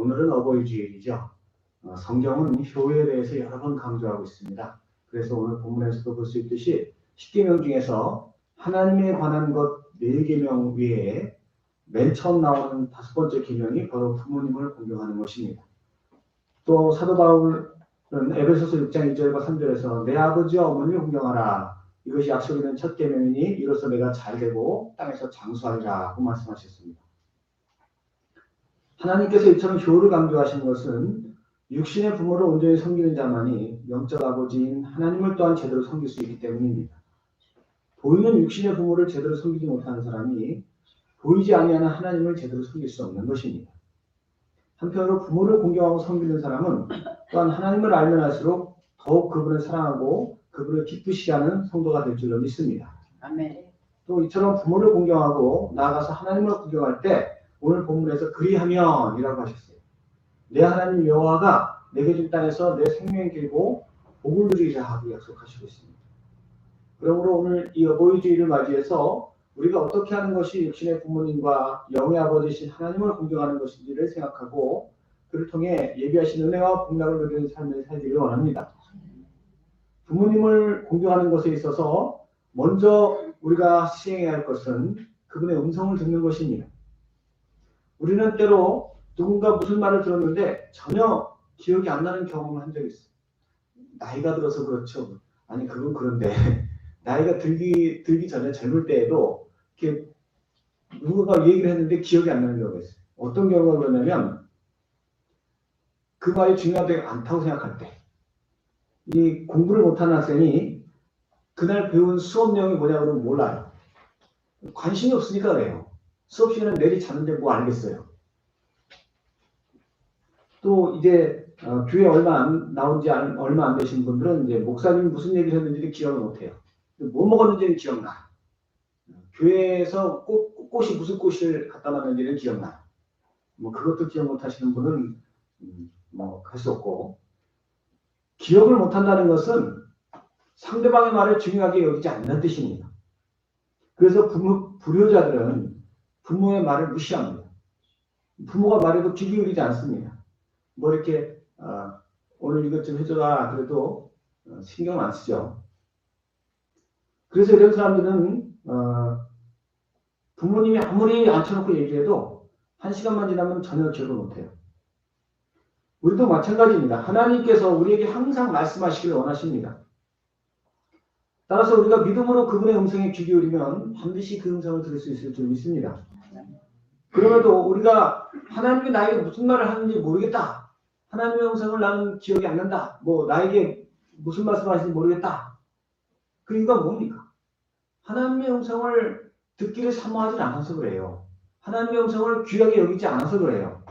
오늘은 어버이 주일이죠. 성경은 효에 대해서 여러 번 강조하고 있습니다. 그래서 오늘 본문에서도 볼 수 있듯이 10계명 중에서 하나님에 관한 것 4계명 외에 맨 처음 나오는 5번째 계명이 바로 부모님을 공경하는 것입니다. 또 사도 바울은 에베소서 6장 2절과 3절에서 내 아버지와 어머니를 공경하라. 이것이 약속 있는 첫 계명이니 이로써 내가 잘되고 땅에서 장수하리라고 말씀하셨습니다. 하나님께서 이처럼 효를 강조하신 것은 육신의 부모를 온전히 섬기는 자만이 영적 아버지인 하나님을 또한 제대로 섬길 수 있기 때문입니다. 보이는 육신의 부모를 제대로 섬기지 못하는 사람이 보이지 아니하는 하나님을 제대로 섬길 수 없는 것입니다. 한편으로 부모를 공경하고 섬기는 사람은 또한 하나님을 알면 알수록 더욱 그분을 사랑하고 그분을 기쁘시게 하는 성도가 될 줄로 믿습니다. 아멘. 또 이처럼 부모를 공경하고 나아가서 하나님을 공경할 때 오늘 본문에서 그리하면 이라고 하셨어요. 내 하나님 여호와가 내게 준 땅에서 내 생명을 길고 복을 누리리라 하고 약속하시고 있습니다. 그러므로 오늘 이 어버이 주일을 맞이해서 우리가 어떻게 하는 것이 육신의 부모님과 영의 아버지신 하나님을 공경하는 것인지를 생각하고 그를 통해 예비하신 은혜와 복락을 누리는 삶을 살기를 원합니다. 부모님을 공경하는 것에 있어서 먼저 우리가 시행해야 할 것은 그분의 음성을 듣는 것입니다. 우리는 때로 누군가 무슨 말을 들었는데 전혀 기억이 안 나는 경험을 한 적이 있어요. 나이가 들어서 그렇죠. 아니 그건 그런데 나이가 들기 전에 젊을 때에도 이렇게 누군가 얘기를 했는데 기억이 안 나는 경우가 있어요. 어떤 경우가 그러냐면 그 말이 중요하지 않다고 생각할 때 이 공부를 못하는 학생이 그날 배운 수업 내용이 뭐냐고 몰라요. 관심이 없으니까 그래요. 수업 시간에 내리 자는데 뭐 알겠어요. 또 이제 교회 나온 지 얼마 안 되신 분들은 이제 목사님이 무슨 얘기를 했는지를 기억을 못해요. 뭐 먹었는지는 기억나. 교회에서 꽃이 무슨 꽃을 갖다 놨는지는 기억나. 뭐 그것도 기억 못하시는 분은 뭐 할 수 없고 기억을 못한다는 것은 상대방의 말을 중요하게 여기지 않는 뜻입니다. 그래서 불효자들은 부모의 말을 무시합니다. 부모가 말해도 귀 기울이지 않습니다. 뭐 이렇게 오늘 이것 좀 해줘라 그래도 신경 안 쓰죠. 그래서 이런 사람들은 부모님이 아무리 앉혀놓고 얘기해도 1시간만 지나면 전혀 기억을 못해요. 우리도 마찬가지입니다. 하나님께서 우리에게 항상 말씀하시기를 원하십니다. 따라서 우리가 믿음으로 그분의 음성에 귀 기울이면 반드시 그 음성을 들을 수 있을 줄 믿습니다. 그럼에도 우리가 하나님이 나에게 무슨 말을 하는지 모르겠다. 하나님의 음성을 나는 기억이 안 난다. 뭐 나에게 무슨 말씀하시는지 모르겠다. 그 이유가 뭡니까? 하나님의 음성을 듣기를 사모하지 않아서 그래요. 하나님의 음성을 귀하게 여기지 않아서 그래요.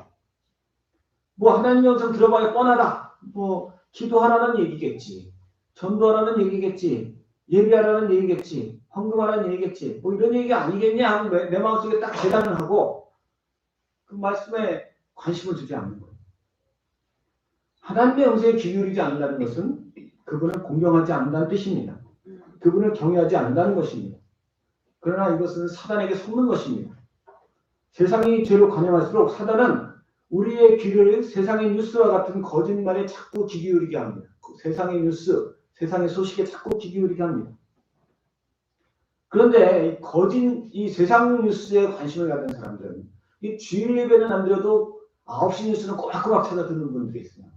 뭐 하나님의 음성 들어봐야 뻔하다. 뭐 기도하라는 얘기겠지. 전도하라는 얘기겠지. 예배하라는 얘기겠지. 헌금하라는 얘기겠지. 뭐 이런 얘기 아니겠냐 하고 내 마음속에 딱 재단을 하고 그 말씀에 관심을 두지 않는 거예요. 하나님의 음성에 귀 기울이지 않는다는 것은 그분을 공경하지 않는다는 뜻입니다. 그분을 경외하지 않는다는 것입니다. 그러나 이것은 사단에게 속는 것입니다. 세상이 죄로 관영할수록 사단은 우리의 귀를 세상의 뉴스와 같은 거짓말에 자꾸 귀 기울이게 합니다. 세상의 뉴스, 세상의 소식에 자꾸 귀 기울이게 합니다. 그런데 이 세상 뉴스에 관심을 갖는 사람들은 이 주일 예배는 안 들어도 9시 뉴스는 꼬박꼬박 찾아 듣는 분들이 있어요.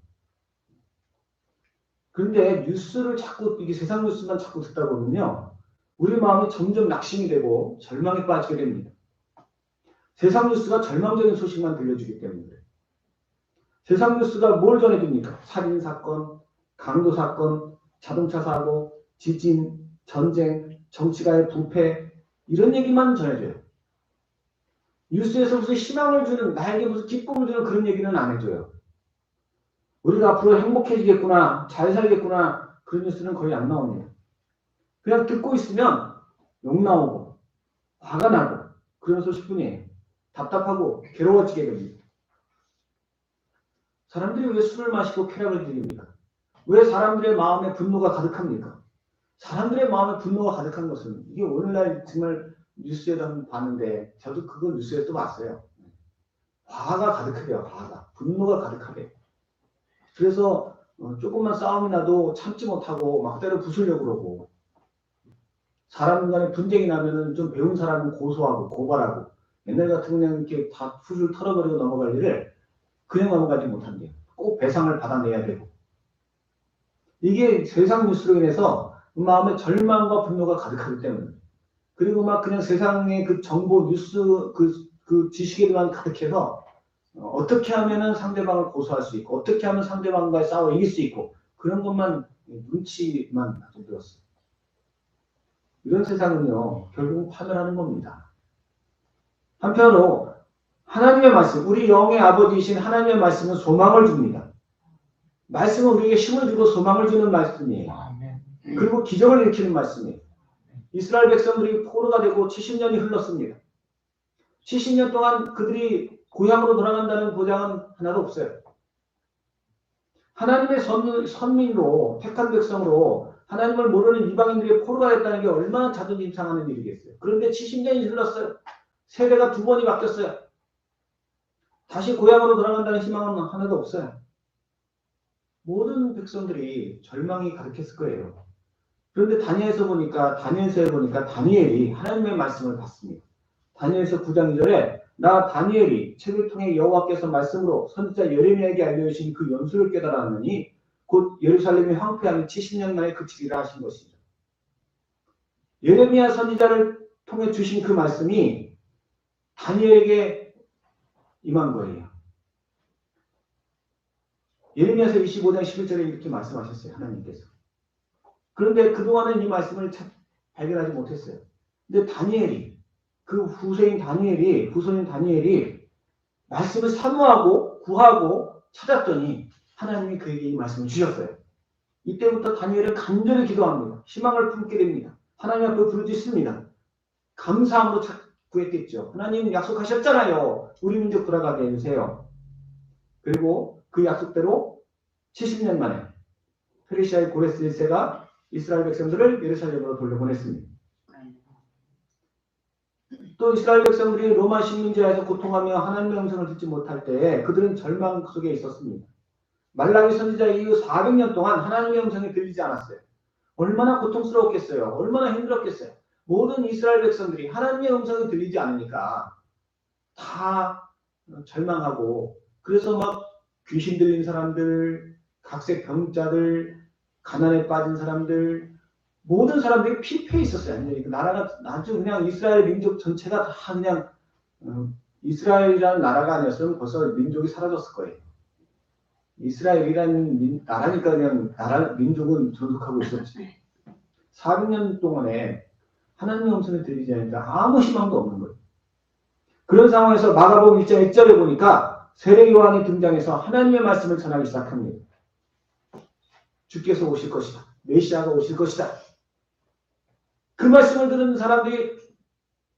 그런데 뉴스를 자꾸 이게 세상 뉴스만 자꾸 듣다 보면요. 우리 마음이 점점 낙심이 되고 절망에 빠지게 됩니다. 세상 뉴스가 절망적인 소식만 들려주기 때문에 그래요. 세상 뉴스가 뭘 전해줍니까? 살인사건, 강도사건, 자동차 사고, 지진, 전쟁, 정치가의 부패 이런 얘기만 전해줘요. 뉴스에서 무슨 희망을 주는 나에게 무슨 기쁨을 주는 그런 얘기는 안 해줘요. 우리가 앞으로 행복해지겠구나 잘 살겠구나 그런 뉴스는 거의 안 나옵니다. 그냥 듣고 있으면 욕 나오고 화가 나고 그런 소식뿐이에요. 답답하고 괴로워지게 됩니다. 사람들이 왜 술을 마시고 쾌락을 즐깁니까? 왜 사람들의 마음에 분노가 가득합니까? 사람들의 마음에 분노가 가득한 것은 이게 오늘날 정말 뉴스에도 한번 봤는데 저도 그거 뉴스에서 봤어요. 화가 가득하대요. 화가. 분노가 가득하대요. 그래서 조금만 싸움이 나도 참지 못하고 막 때려 부수려고 그러고, 사람 간에 분쟁이 나면은 좀 배운 사람은 고소하고 고발하고, 옛날 같은 그냥 이렇게 다 훌훌 털어버리고 넘어갈 일을 그냥 넘어가지 못한대요. 꼭 배상을 받아내야 되고. 이게 세상 뉴스로 인해서 마음에 절망과 분노가 가득하기 때문에. 그리고 막 그냥 세상의 그 정보 뉴스 그 지식에만 가득해서 어떻게 하면은 상대방을 고소할 수 있고, 어떻게 하면 상대방과의 싸워 이길 수 있고, 그런 것만 눈치만 들었어요. 이런 세상은요, 결국은 파멸하는 겁니다. 한편으로 하나님의 말씀, 우리 영의 아버지이신 하나님의 말씀은 소망을 줍니다. 말씀은 우리에게 힘을 주고 소망을 주는 말씀이에요. 그리고 기적을 일으키는 말씀이에요. 이스라엘 백성들이 포로가 되고 70년이 흘렀습니다. 70년 동안 그들이 고향으로 돌아간다는 보장은 하나도 없어요. 하나님의 선민으로 택한 백성으로 하나님을 모르는 이방인들이 포로가 됐다는 게 얼마나 자존심 상하는 일이겠어요. 그런데 70년이 흘렀어요. 세대가 2번이 바뀌었어요. 다시 고향으로 돌아간다는 희망은 하나도 없어요. 모든 백성들이 절망이 가득했을 거예요. 그런데 다니엘서에 보니까 다니엘이 하나님의 말씀을 받습니다. 다니엘서 9장 2절에 나 다니엘이 책을 통해 여호와께서 말씀으로 선지자 예레미야에게 알려주신 그 연수를 깨달았느니 곧 예루살렘이 황폐함이 70년 만에 그치리라 하신 것이죠. 예레미야 선지자를 통해 주신 그 말씀이 다니엘에게 임한 거예요. 예레미야서 25장 11절에 이렇게 말씀하셨어요. 하나님께서. 그런데 그동안은 이 말씀을 발견하지 못했어요. 근데 다니엘이, 그 후손인 다니엘이 말씀을 사모하고 구하고 찾았더니 하나님이 그에게 이 말씀을 주셨어요. 이때부터 다니엘은 간절히 기도합니다. 희망을 품게 됩니다. 하나님 앞에 부르짖습니다. 감사함으로 구했겠죠. 하나님 약속하셨잖아요. 우리 민족 돌아가게 해주세요. 그리고 그 약속대로 70년 만에 페르시아의 고레스 1세가 이스라엘 백성들을 예루살렘으로 돌려보냈습니다. 또 이스라엘 백성들이 로마 식민지하에서 고통하며 하나님의 음성을 듣지 못할 때에 그들은 절망 속에 있었습니다. 말라기 선지자 이후 400년 동안 하나님의 음성이 들리지 않았어요. 얼마나 고통스러웠겠어요. 얼마나 힘들었겠어요. 모든 이스라엘 백성들이 하나님의 음성이 들리지 않으니까 다 절망하고, 그래서 막 귀신 들린 사람들, 각색 병자들, 가난에 빠진 사람들, 모든 사람들이 피폐해 있었어요. 나라가 아주 그냥 이스라엘 민족 전체가 다 그냥 이스라엘이라는 나라가 아니었으면 벌써 민족이 사라졌을 거예요. 이스라엘이라는 나라니까 그냥 민족은 존속하고 있었지. 400년 동안에 하나님의 음성이 들리지 않으니까 아무 희망도 없는 거예요. 그런 상황에서 마가복음 1장 1절에 보니까 세례 요한이 등장해서 하나님의 말씀을 전하기 시작합니다. 주께서 오실 것이다. 메시아가 오실 것이다. 그 말씀을 들은 사람들이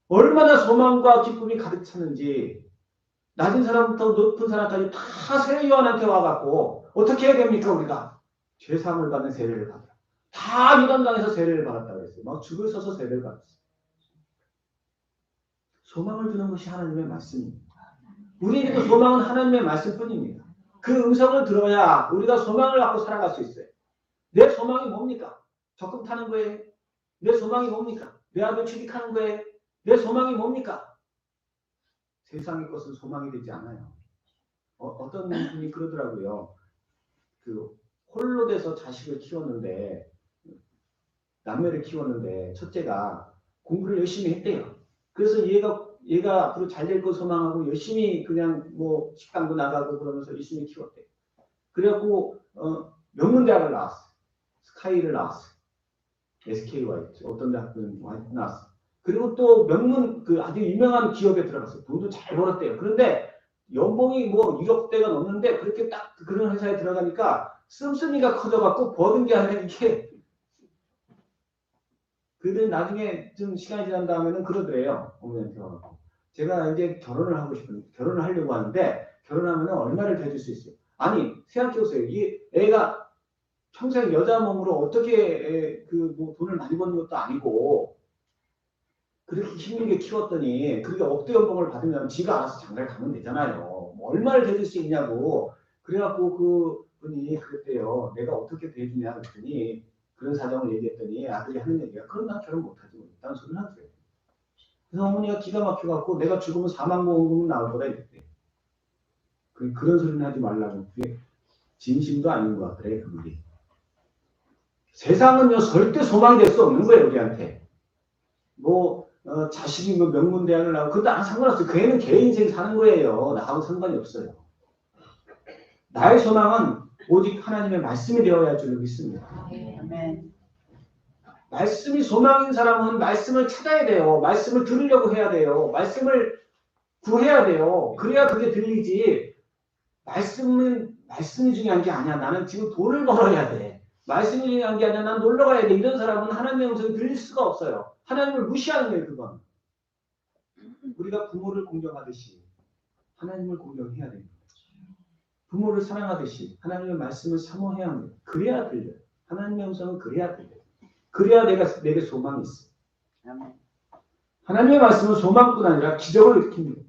얼마나 소망과 기쁨이 가득 찼는지, 낮은 사람부터 높은 사람까지 다 세례 요한한테 와갖고 어떻게 해야 됩니까? 우리가 죄사함을 받는 세례를 받아. 다 유단당에서 세례를 받았다고 했어요. 막 줄을 서서 세례를 받았어요. 소망을 주는 것이 하나님의 말씀입니다. 우리에게도 소망은 하나님의 말씀뿐입니다. 그 음성을 들어야 우리가 소망을 갖고 살아갈 수 있어요. 내 소망이 뭡니까? 적금 타는 거예요? 내 소망이 뭡니까? 내 아들 취직하는 거예요? 내 소망이 뭡니까? 세상의 것은 소망이 되지 않아요. 어떤 분이 그러더라고요. 홀로 돼서 자식을 키웠는데, 남매를 키웠는데 첫째가 공부를 열심히 했대요. 그래서 얘가 앞으로 잘 될 거 소망하고 열심히 그냥 뭐 식당도 나가고 그러면서 열심히 키웠대요. 그래갖고 명문대학을 나왔어요. 스카이를 나왔어요. SKY 어떤 대학은 나왔어요. 그리고 또 명문 아주 유명한 기업에 들어갔어요. 돈도 잘 벌었대요. 그런데 연봉이 뭐 1억대가 넘는데 그렇게 딱 그런 회사에 들어가니까 씀씀이가 커져갖고 버는 게 아니라 이게, 그들 나중에 좀 시간이 지난 다음에는 그러더래요. 어머니한테 와서. 제가 이제 결혼을 하려고 하는데 결혼하면 얼마를 대줄 수 있어요? 아니, 생각해보세요. 이 애가 평생 여자 몸으로 어떻게 뭐 돈을 많이 버는 것도 아니고 그렇게 힘들게 키웠더니 그렇게 억대 연봉을 받으면 지가 알아서 장가를 가면 되잖아요. 뭐 얼마를 대줄 수 있냐고. 그래갖고 그분이 그랬대요. 내가 어떻게 대주냐 그랬더니 그런 사정을 얘기했더니 아들이 하는 얘기가 그럼 난 결혼 못하지. 라는 소리를 하더래요. 그래서 어머니가 기가 막혀갖고 내가 죽으면 4만 보험금은 나올 거다 이랬대. 그런 소리는 하지 말라고. 그게 진심도 아닌 것 같더래 그분이. 세상은요 절대 소망이 될 수 없는 거예요 우리한테. 뭐 자식이 뭐 명문대학을 나오고 그것도 안 상관없어요. 그 애는 걔 인생 사는 거예요. 나하고 상관이 없어요. 나의 소망은 오직 하나님의 말씀이 되어야 할 줄 믿습니다. 아멘. 말씀이 소망인 사람은 말씀을 찾아야 돼요. 말씀을 들으려고 해야 돼요. 말씀을 구해야 돼요. 그래야 그게 들리지. 말씀이 중요한 게 아니야. 나는 지금 돈을 벌어야 돼. 말씀이 중요한 게 아니라 난 놀러 가야 돼. 이런 사람은 하나님의 음성이 들릴 수가 없어요. 하나님을 무시하는 거예요, 그건. 우리가 부모를 공경하듯이 하나님을 공경해야 됩니다. 부모를 사랑하듯이 하나님의 말씀을 사모해야 합니다. 그래야 들려요. 하나님의 음성은 그래야 들려요. 그래야 내게 소망이 있어요. 하나님의 말씀은 소망뿐 아니라 기적을 일으킵니다.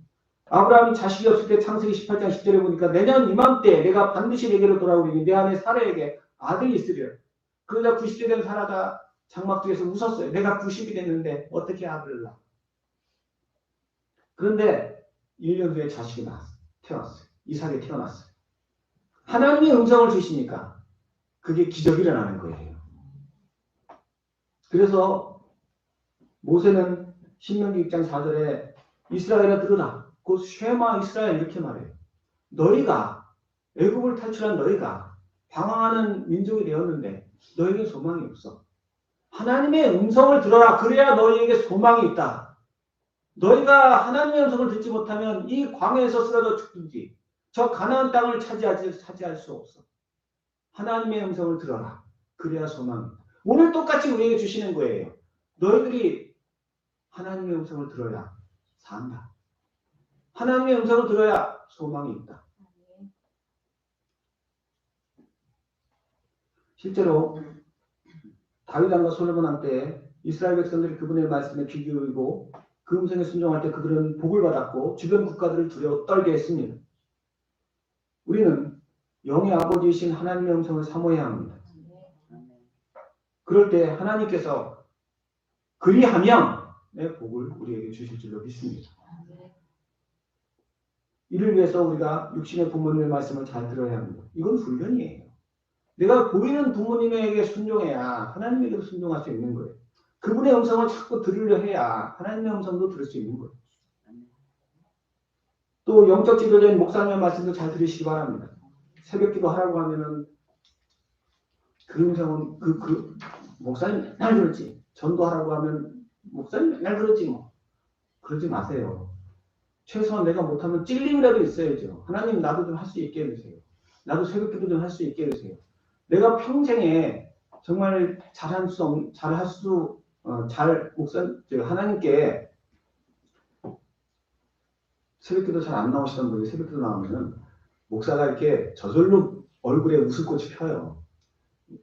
아브라함이 자식이 없을 때 창세기 18장 10절에 보니까 내년 이맘때 내가 반드시 내게로 돌아오리니 내 아내 사라에게 아들이 있으리라. 그러자 90세 된 사라가 장막중에서 웃었어요. 내가 90이 됐는데 어떻게 아들을 낳아. 그런데 1년 후에 자식이 태어났어요. 이삭이 태어났어요. 하나님의 음성을 주시니까 그게 기적이 일어나는 거예요. 그래서 모세는 신명기 6장 4절에 이스라엘아 들으라. 곧 쉐마 이스라엘 이렇게 말해요. 너희가 애굽을 탈출한 너희가 방황하는 민족이 되었는데 너에게 소망이 없어. 하나님의 음성을 들어라. 그래야 너희에게 소망이 있다. 너희가 하나님의 음성을 듣지 못하면 이 광야에서 쓰러져 죽든지 저 가나안 땅을 차지할 수 없어. 하나님의 음성을 들어라. 그래야 소망이 있다. 오늘 똑같이 우리에게 주시는 거예요. 너희들이 하나님의 음성을 들어야 산다. 하나님의 음성을 들어야 소망이 있다. 실제로 다윗 왕과 솔로몬 왕 때 이스라엘 백성들이 그분의 말씀에 귀 기울이고 그 음성에 순종할 때 그들은 복을 받았고 주변 국가들을 두려워 떨게 했습니다. 우리는 영의 아버지이신 하나님의 음성을 사모해야 합니다. 그럴 때 하나님께서 그리하면 내 복을 우리에게 주실 줄로 믿습니다. 이를 위해서 우리가 육신의 부모님의 말씀을 잘 들어야 합니다. 이건 훈련이에요. 내가 보이는 부모님에게 순종해야 하나님에게도 순종할 수 있는 거예요. 그분의 음성을 자꾸 들으려 해야 하나님의 음성도 들을 수 있는 거예요. 또 영적 지도자인 목사님의 말씀도 잘 들으시기 바랍니다. 새벽 기도 하라고 하면은 그 음성은 목사님 맨날 그러지. 전도하라고 하면 목사님 맨날 그러지 뭐. 그러지 마세요. 최소한 내가 못하면 찔림이라도 있어야죠. 하나님 나도 좀 할 수 있게 해주세요. 나도 새벽 기도 좀 할 수 있게 해주세요. 내가 평생에 정말 하나님께 새벽 기도 잘 안 나오시던 분이 새벽 기도 나오면은 목사가 이렇게 저절로 얼굴에 웃음꽃이 펴요.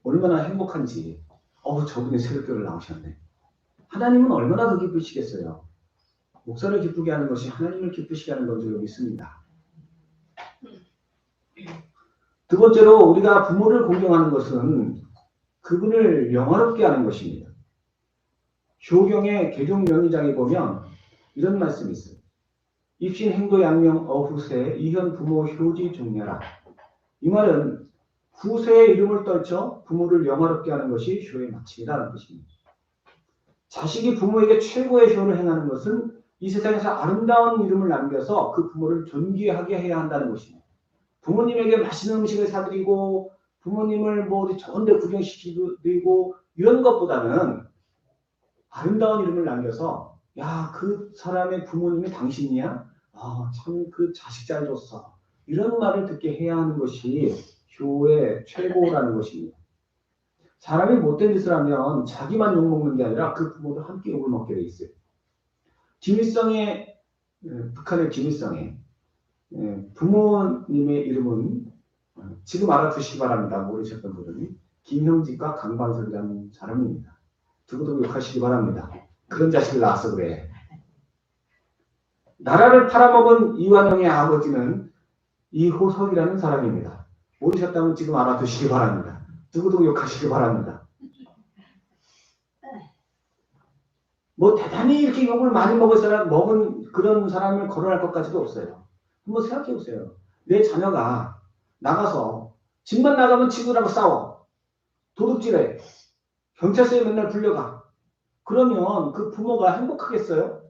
얼마나 행복한지. 저분이 새벽 기도를 나오셨네. 하나님은 얼마나 더 기쁘시겠어요. 목사를 기쁘게 하는 것이 하나님을 기쁘시게 하는 건 줄로 믿습니다. 두 번째로 우리가 부모를 공경하는 것은 그분을 영화롭게 하는 것입니다. 효경의 개종 명의장에 보면 이런 말씀이 있어요. 입신 행도 양명 어후세 이현 부모 효지 중녀라. 이 말은 후세의 이름을 떨쳐 부모를 영화롭게 하는 것이 효의 마침이라는 뜻입니다. 자식이 부모에게 최고의 효를 행하는 것은 이 세상에서 아름다운 이름을 남겨서 그 부모를 존귀하게 해야 한다는 것입니다. 부모님에게 맛있는 음식을 사드리고 부모님을 뭐 어디 좋은 데 구경시키고 이런 것보다는 아름다운 이름을 남겨서 야, 그 사람의 부모님이 당신이야? 참 그 자식 잘 줬어. 이런 말을 듣게 해야 하는 것이 효의 최고라는 것입니다. 사람이 못된 짓을 하면 자기만 욕먹는 게 아니라 그 부모도 함께 욕을 먹게 돼 있어요. 북한의 김일성에 부모님의 이름은 지금 알아두시기 바랍니다. 모르셨던 분들은 김형직과 강반석이라는 사람입니다. 두고두고 욕하시기 바랍니다. 그런 자식을 낳았어 그래. 나라를 팔아먹은 이완용의 아버지는 이호석이라는 사람입니다. 모르셨다면 지금 알아두시기 바랍니다. 두고두고 욕하시기 바랍니다. 뭐 대단히 이렇게 욕을 많이 먹은 그런 사람을 거론할 것까지도 없어요. 한번 생각해 보세요. 내 자녀가 나가서 집만 나가면 친구들하고 싸워. 도둑질해. 경찰서에 맨날 불려가. 그러면 그 부모가 행복하겠어요?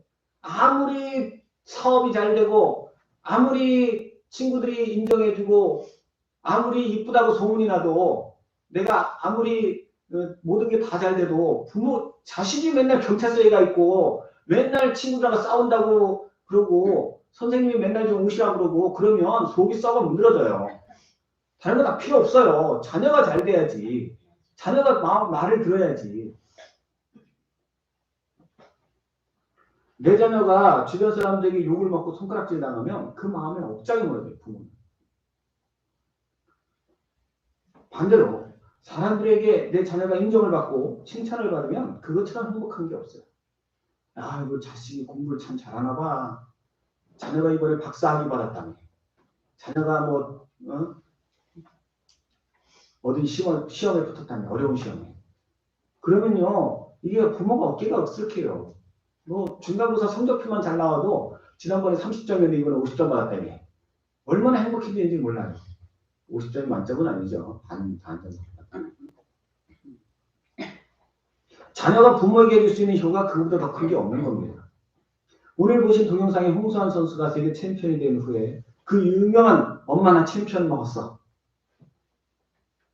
아무리 사업이 잘 되고 아무리 친구들이 인정해주고 아무리 이쁘다고 소문이 나도 내가 아무리 모든 게 다 잘 돼도 자식이 맨날 경찰서에 가 있고 맨날 친구들하고 싸운다고 그러고 선생님이 맨날 좀 오시라고 그러고 그러면 속이 썩어 문드러져요. 다른 거 다 필요 없어요. 자녀가 잘 돼야지. 자녀가 말을 들어야지. 내 자녀가 주변 사람들에게 욕을 먹고 손가락질 당하면 그 마음에 억장이 무너져요. 부모는. 반대로 사람들에게 내 자녀가 인정을 받고 칭찬을 받으면 그것처럼 행복한 게 없어요. 아, 이거 자식이 공부를 참 잘하나 봐. 자녀가 이번에 박사학위 받았다며. 자녀가 어디 시험에 붙었다며. 어려운 시험에. 그러면요, 이게 부모가 어깨가 으쓱해요. 뭐 중간고사 성적표만 잘 나와도 지난번에 30점이었는데 이번에 50점 받았다며. 얼마나 행복해지는지 몰라요. 50점이 만점은 아니죠. 반 정도. 자녀가 부모에게 줄 수 있는 효과가 그보다 더 큰 게 없는 겁니다. 오늘 보신 동영상의 홍수환 선수가 세계 챔피언이 된 후에 그 유명한 엄마 나 챔피언 먹었어.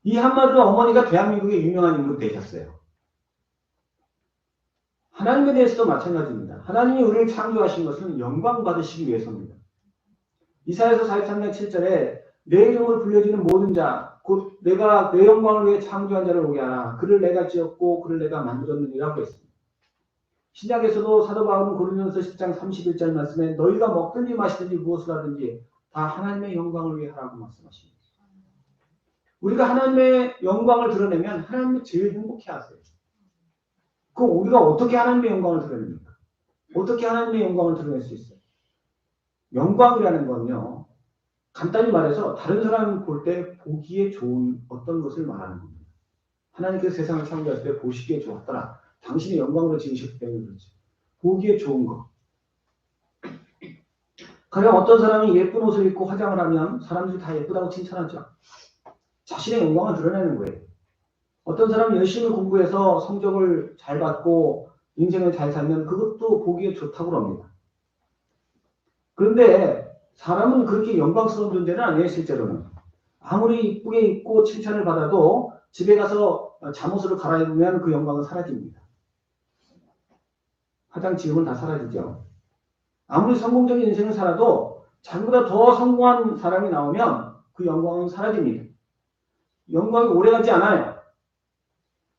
이 한마디로 어머니가 대한민국의 유명한 인물이 되셨어요. 하나님에 대해서도 마찬가지입니다. 하나님이 우리를 창조하신 것은 영광 받으시기 위해서입니다. 이사야서 43장 7절에 내 이름으로 불려지는 모든 자, 곧 내가 내 영광을 위해 창조한 자를 오게 하라. 그를 내가 지었고 그를 내가 만들었느니라고 했습니다. 신약에서도 사도 바울은 고린도전서 10장 31절 말씀에 너희가 먹든지 마시든지 무엇을 하든지 다 하나님의 영광을 위해 하라고 말씀하십니다. 우리가 하나님의 영광을 드러내면 하나님이 제일 행복해하세요. 그럼 우리가 어떻게 하나님의 영광을 드러냅니까? 어떻게 하나님의 영광을 드러낼 수 있어요? 영광이라는 건요. 간단히 말해서 다른 사람을 볼 때 보기에 좋은 어떤 것을 말하는 겁니다. 하나님께서 세상을 창조하실 때 보시기에 좋았더라. 당신의 영광으로 지으셨기 때문에 그렇지. 보기에 좋은 것. 가령 어떤 사람이 예쁜 옷을 입고 화장을 하면 사람들이 다 예쁘다고 칭찬하죠. 자신의 영광을 드러내는 거예요. 어떤 사람이 열심히 공부해서 성적을 잘 받고 인생을 잘 살면 그것도 보기에 좋다고 합니다. 그런데 사람은 그렇게 영광스러운 존재는 아니에요. 실제로는. 아무리 이쁘게 입고 칭찬을 받아도 집에 가서 잠옷을 갈아입으면 그 영광은 사라집니다. 화장 지우면 다 사라지죠. 아무리 성공적인 인생을 살아도 자기보다 더 성공한 사람이 나오면 그 영광은 사라집니다. 영광이 오래가지 않아요.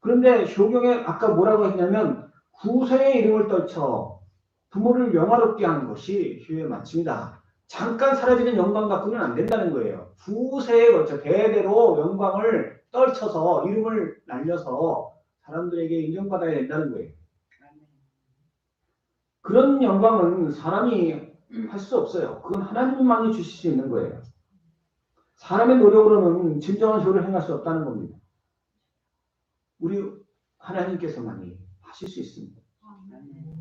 그런데 효경에 아까 뭐라고 했냐면 후세의 이름을 떨쳐 부모를 명화롭게 하는 것이 효의 마침이다. 잠깐 사라지는 영광 갖고는 안 된다는 거예요. 후세에 걸쳐 대대로 영광을 떨쳐서 이름을 날려서 사람들에게 인정받아야 된다는 거예요. 그런 영광은 사람이 할 수 없어요. 그건 하나님만이 주실 수 있는 거예요. 사람의 노력으로는 진정한 효를 행할 수 없다는 겁니다. 우리 하나님께서만이 하실 수 있습니다.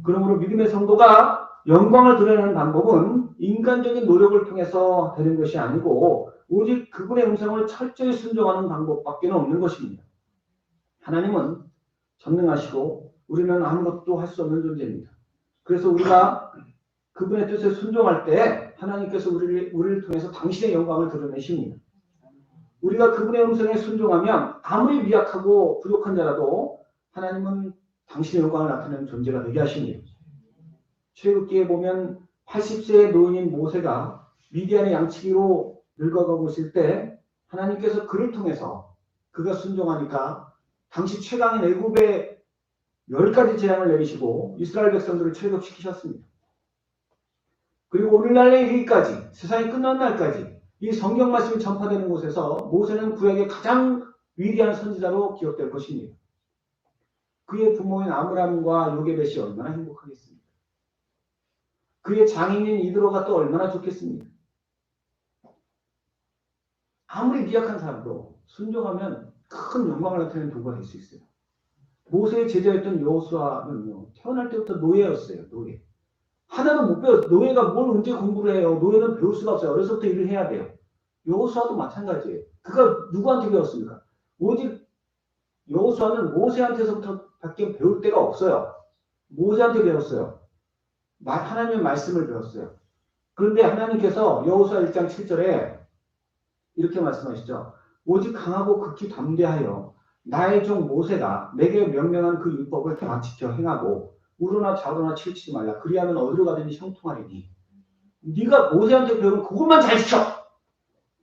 그러므로 믿음의 성도가 영광을 드러내는 방법은 인간적인 노력을 통해서 되는 것이 아니고 오직 그분의 음성을 철저히 순종하는 방법밖에 없는 것입니다. 하나님은 전능하시고 우리는 아무것도 할 수 없는 존재입니다. 그래서 우리가 그분의 뜻에 순종할 때 하나님께서 우리를 통해서 당신의 영광을 드러내십니다. 우리가 그분의 음성에 순종하면 아무리 미약하고 부족한 자라도 하나님은 당신의 영광을 나타내는 존재가 되게 하십니다. 출애굽기에 보면 80세의 노인인 모세가 미디안의 양치기로 늙어가고 있을 때 하나님께서 그를 통해서 그가 순종하니까 당시 최강인 애굽의 10가지 재앙을 내리시고 이스라엘 백성들을 출애굽시키셨습니다. 그리고 오늘날에 이르기까지 세상이 끝난 날까지 이 성경 말씀이 전파되는 곳에서 모세는 구약의 가장 위대한 선지자로 기억될 것입니다. 그의 부모인 아므람과 요게벳이 얼마나 행복하겠습니까? 그의 장인인 이드로가 또 얼마나 좋겠습니까? 아무리 미약한 사람도 순종하면 큰 영광을 나타내는 도구가 될 수 있어요. 모세의 제자였던 여호수아는요, 태어날 때부터 노예였어요. 노예. 하나도 못 배웠어요. 노예가 뭘 언제 공부를 해요? 노예는 배울 수가 없어요. 어려서부터 일을 해야 돼요. 여호수아도 마찬가지예요. 그가 누구한테 배웠습니까? 오직 여호수아는 모세한테서부터 밖에 배울 데가 없어요. 모세한테 배웠어요. 하나님의 말씀을 배웠어요. 그런데 하나님께서 여호수아 1장 7절에 이렇게 말씀하시죠. 오직 강하고 극히 담대하여 나의 종 모세가 내게 명령한 그 율법을 다 지켜 행하고 우로나 좌로나 치우치지 말라. 그리하면 어디로 가든지 형통하리니. 네가 모세한테 배우면 그것만 잘 지켜.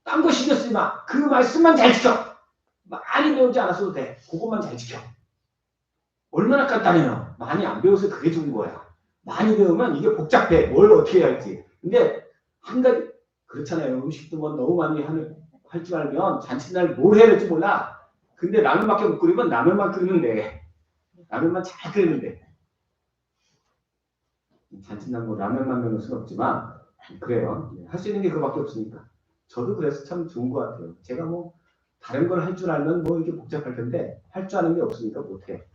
딴 거 신경 쓰지 마. 그 말씀만 잘 지켜. 많이 배우지 않았어도 돼. 그것만 잘 지켜. 얼마나 간단해요. 많이 안 배워서 그게 좋은 거야. 많이 배우면 이게 복잡해. 뭘 어떻게 해야 할지. 근데 한 가지 그렇잖아요. 음식도 뭐 너무 많이 할 줄 알면 잔칫날 뭘 해야 될지 몰라. 근데 라면밖에 못 끓이면 라면만 끓이면 돼. 라면만 잘 끓이면 돼. 잔칫날 뭐 라면만 배울 수는 없지만 그래요. 할 수 있는 게 그거밖에 없으니까. 저도 그래서 참 좋은 것 같아요. 제가 뭐 다른 걸 할 줄 알면 뭐 이렇게 복잡할 텐데 할 줄 아는 게 없으니까 못해.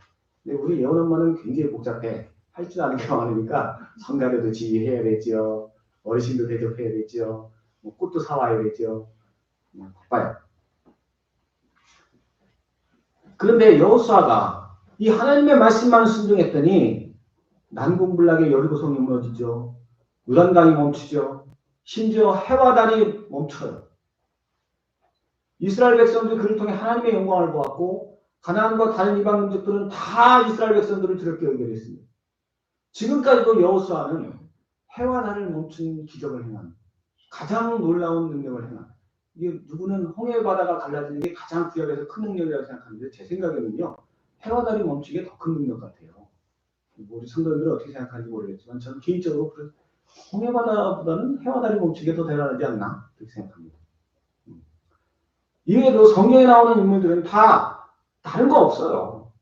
근데 우리 예원 엄마는 굉장히 복잡해. 할 줄 아는 게 많으니까 성가대도 지휘해야 되죠. 어르신도 대접해야 되죠. 뭐 꽃도 사와야 되죠. 바빠요. 그런데 여호수아가 이 하나님의 말씀만 순종했더니 난공불락의 여리고성이 무너지죠. 요단강이 멈추죠. 심지어 해와 달이 멈춰요. 이스라엘 백성들이 그를 통해 하나님의 영광을 보았고 가나안과 다른 이방 민족들은 다 이스라엘 백성들을 두렵게 여기게 됐습니다. 지금까지도 여호수아는 해와 달을 멈춘 기적을 행한 가장 놀라운 능력을 행한 이게 누구는 홍해 바다가 갈라지는 게 가장 구약에서 큰 능력이라고 생각하는데 제 생각에는요. 해와 달이 멈추는 게 더 큰 능력 같아요. 우리 성도들은 어떻게 생각하는지 모르겠지만 저는 개인적으로 홍해 바다보다는 해와 달이 멈추는 게 더 대단하지 않나 그렇게 생각합니다. 이외에도 성경에 나오는 인물들은 다 다른 거 없어요.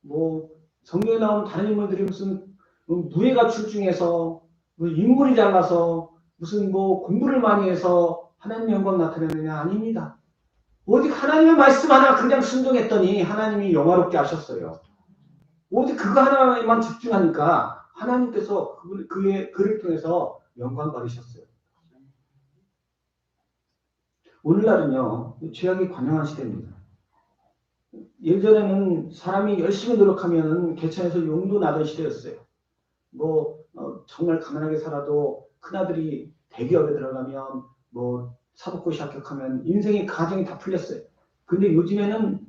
뭐 성경에 나오는 다른 인물들이 무슨 무예가 출중해서 인물이 잘나서 무슨 뭐 공부를 많이 해서 하나님의 영광 나타내느냐 아닙니다. 오직 하나님의 말씀 하나 그냥 순종했더니 하나님이 영화롭게 하셨어요. 오직 그거 하나에만 집중하니까 하나님께서 그를 통해서 영광 받으셨어요. 오늘날은요, 죄악이 관영한 시대입니다. 예전에는 사람이 열심히 노력하면 개천에서 용도 나던 시대였어요. 정말 가난하게 살아도 큰아들이 대기업에 들어가면 사법고시 합격하면 인생의 가정이 다 풀렸어요. 근데 요즘에는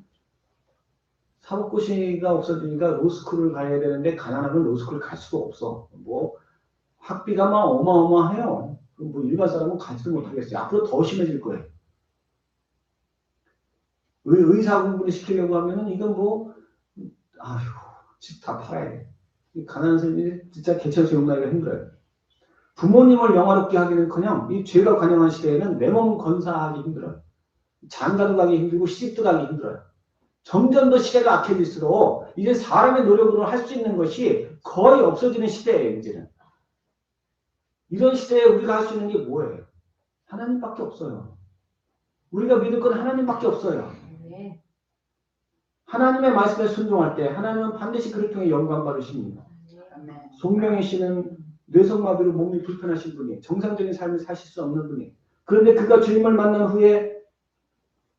사법고시가 없어지니까 로스쿨을 가야 되는데 가난하면 로스쿨을 갈 수가 없어. 학비가 막 어마어마해요. 일반 사람은 가지도 못하겠어요. 앞으로 더 심해질 거예요. 의사 공부를 시키려고 하면은 이건 집 다 팔아야 돼. 가난한 사람이 진짜 개천에서 용나기가 힘들어요. 부모님을 영화롭게 하기는커녕 이 죄가 관영한 시대에는 내 몸 건사하기 힘들어요. 장가도 가기 힘들고 시집도 가기 힘들어요. 점점 더 시대가 악해질수록 이제 사람의 노력으로 할 수 있는 것이 거의 없어지는 시대예요. 이제는. 이런 시대에 우리가 할 수 있는 게 뭐예요? 하나님밖에 없어요. 우리가 믿을 건 하나님밖에 없어요. 하나님의 말씀에 순종할 때 하나님은 반드시 그를 통해 영광 받으십니다. 송명희 씨는 뇌성마비로 몸이 불편하신 분이 정상적인 삶을 사실 수 없는 분이 그런데 그가 주님을 만난 후에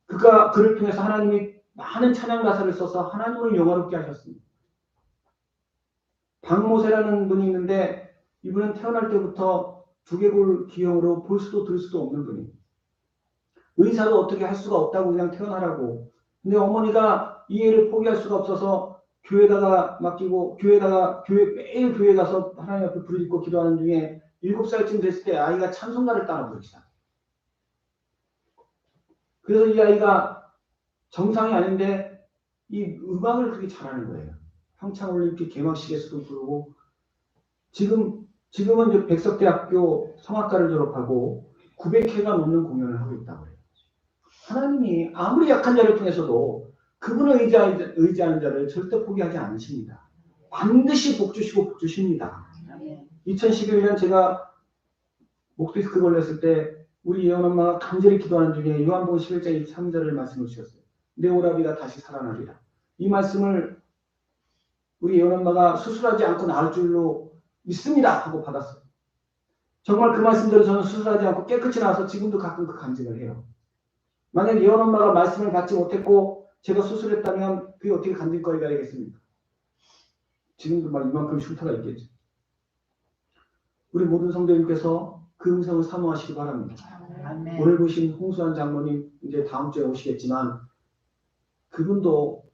그를 통해서 하나님이 많은 찬양 가사를 써서 하나님을 영화롭게 하셨습니다. 박모세라는 분이 있는데 이분은 태어날 때부터 두개골 기형으로 볼 수도 들을 수도 없는 분이 의사도 어떻게 할 수가 없다고 그냥 태어나라고. 근데 어머니가 이 애를 포기할 수가 없어서 교회에다가 맡기고 매일 교회 가서 하나님 앞에 부르짖고 기도하는 중에 7살쯤 됐을 때 아이가 찬송가를 따라 부르기 시작해요. 그래서 이 아이가 정상이 아닌데 이 음악을 그렇게 잘하는 거예요. 평창올림픽 개막식에서도 부르고 지금은 이제 백석대학교 성악과를 졸업하고 900회가 넘는 공연을 하고 있다고 해요. 하나님이 아무리 약한 자를 통해서도 그분을 의지하는 자를 절대 포기하지 않으십니다. 반드시 복 주시고 복 주십니다. 2011년 제가 목 디스크 걸렸을 때 우리 예원 엄마가 간절히 기도하는 중에 요한복음 11장 23절을 말씀을 주셨어요. 내 오라비가 다시 살아나리라. 이 말씀을 우리 예원 엄마가 수술하지 않고 나을 줄로 믿습니다 하고 받았어요. 정말 그 말씀대로 저는 수술하지 않고 깨끗이 나와서 지금도 가끔 그 간증을 해요. 만약 예원 엄마가 말씀을 받지 못했고 제가 수술했다면 그게 어떻게 간증거리가 되겠습니까? 지금도 막 이만큼 흉터가 있겠죠. 우리 모든 성도님께서 그 음성을 사모하시기 바랍니다. 아멘. 오늘 보신 홍수환 장모님 이제 다음 주에 오시겠지만 그분도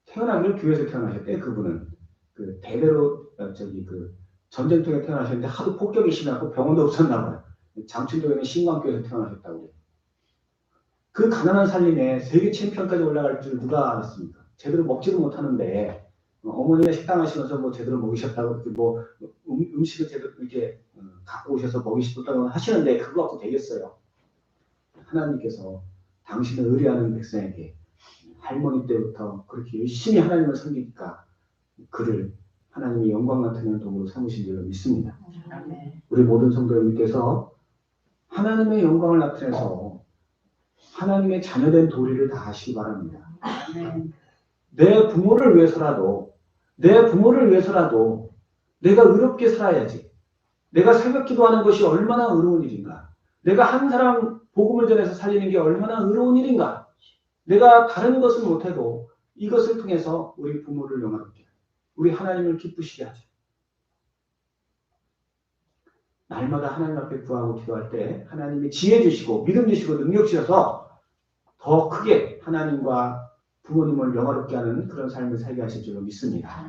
태어나기를 교회에서 태어나셨대요. 그분은 그 대대로 그 전쟁통에 태어나셨는데 하도 폭격이 심하고 병원도 없었나 봐요. 장춘도에는 신광교에서 태어나셨다고. 그 가난한 살림에 세계 챔피언까지 올라갈 줄 누가 알았습니까? 제대로 먹지도 못하는데 어머니가 식당 하시면서 뭐 제대로 먹이셨다고 뭐 음식을 제대로 이렇게 갖고 오셔서 먹이셨다고 하시는데 그거 갖고 되겠어요. 하나님께서 당신을 의뢰하는 백성에게 할머니 때부터 그렇게 열심히 하나님을 섬기니까 그를 하나님이 영광 나타내는 도구로 삼으신 줄로 믿습니다. 아멘. 우리 모든 성도 여러분께서 하나님의 영광을 나타내서 하나님의 자녀된 도리를 다 하시기 바랍니다. 아멘. 내 부모를 위해서라도 내가 의롭게 살아야지. 내가 새벽 기도하는 것이 얼마나 의로운 일인가. 내가 한 사람 복음을 전해서 살리는 게 얼마나 의로운 일인가. 내가 다른 것을 못해도 이것을 통해서 우리 부모를 영화롭게 우리 하나님을 기쁘시게 하죠. 날마다 하나님 앞에 구하고 기도할 때 하나님이 지혜 주시고 믿음 주시고 능력 주셔서 더 크게 하나님과 부모님을 영화롭게 하는 그런 삶을 살게 하실 줄로 믿습니다.